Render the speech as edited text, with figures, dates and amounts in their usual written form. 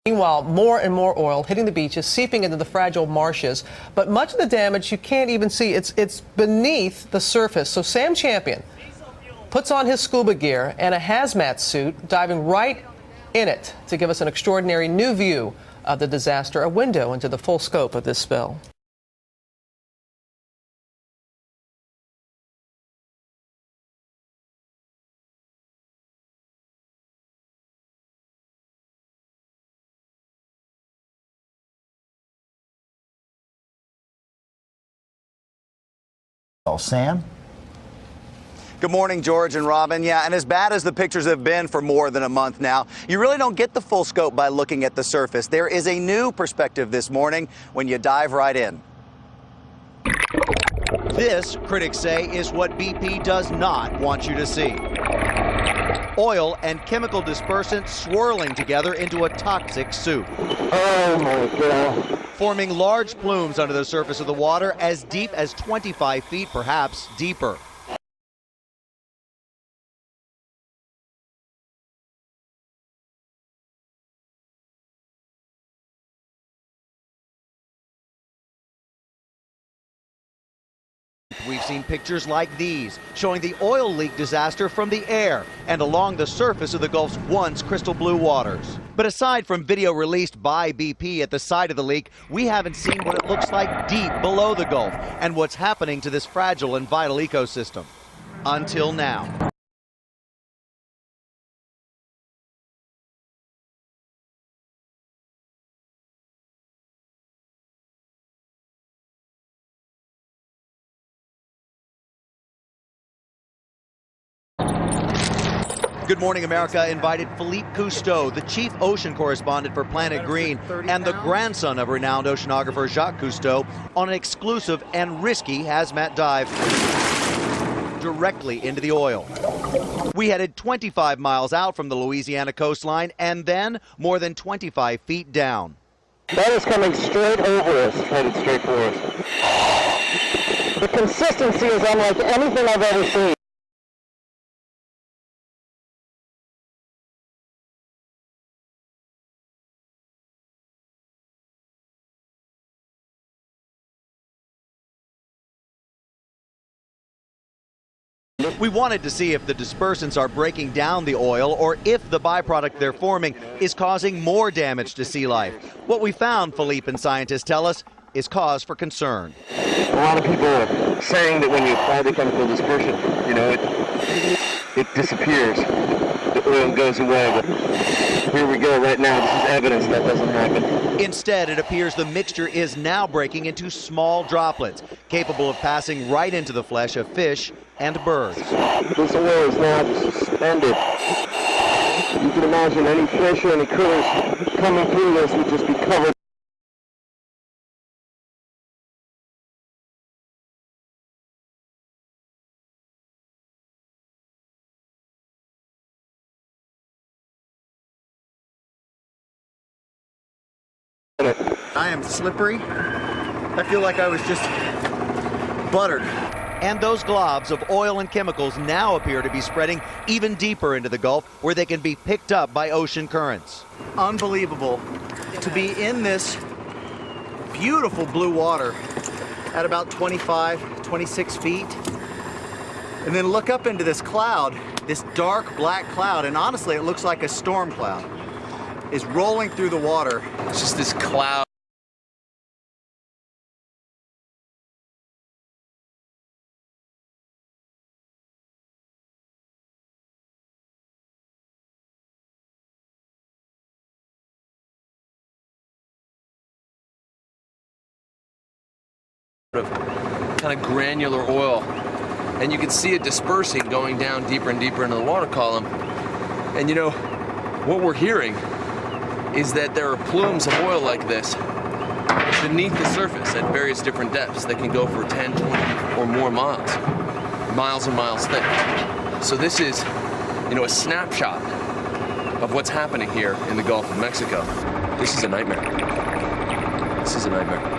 Meanwhile, more and more oil hitting the beaches, seeping into the fragile marshes. But much of the damage you can't even see. It's beneath the surface. So Sam Champion puts on his scuba gear and a hazmat suit, diving right in it to give us an extraordinary new view of the disaster, a window into the full scope of this spill. Sam? Good morning, George and Robin. Yeah, and as bad as the pictures have been for more than a month now, you really don't get the full scope by looking at the surface. There is a new perspective this morning when you dive right in. This, critics say, is what BP does not want you to see. Oil and chemical dispersant swirling together into a toxic soup. Oh my God. Forming large plumes under the surface of the water as deep as 25 feet, perhaps deeper. We've seen pictures like these, showing the oil leak disaster from the air and along the surface of the Gulf's once crystal blue waters. But aside from video released by BP at the site of the leak, we haven't seen what it looks like deep below the Gulf and what's happening to this fragile and vital ecosystem. Until now. Good Morning America invited Philippe Cousteau, the chief ocean correspondent for Planet Green and the grandson of renowned oceanographer Jacques Cousteau, on an exclusive and risky hazmat dive directly into the oil. We headed 25 miles out from the Louisiana coastline and then more than 25 feet down. That is coming straight over us, headed straight for us. The consistency is unlike anything I've ever seen. We wanted to see if the dispersants are breaking down the oil or if the byproduct they're forming is causing more damage to sea life. What we found, Philippe and scientists tell us, is cause for concern. A lot of people are saying that when you apply the chemical dispersion, it disappears. The oil goes away. But here we go right now. This is evidence that doesn't happen. Instead, it appears the mixture is now breaking into small droplets, capable of passing right into the flesh of fish and birds. This oil is now just suspended. You can imagine any fish or any critters coming through this would just be covered. I am slippery. I feel like I was just buttered. And those globs of oil and chemicals now appear to be spreading even deeper into the Gulf, where they can be picked up by ocean currents. Unbelievable to be in this beautiful blue water at about 25, 26 feet, and then look up into this cloud, this dark black cloud, and honestly it looks like a storm cloud is rolling through the water. It's just this cloud. Of kind of granular oil, and you can see it dispersing, going down deeper and deeper into the water column. And what we're hearing is that there are plumes of oil like this beneath the surface at various different depths that can go for 10, 20 or more miles and miles thick. So this is a snapshot of what's happening here in the Gulf of Mexico. This is a nightmare. This is a nightmare.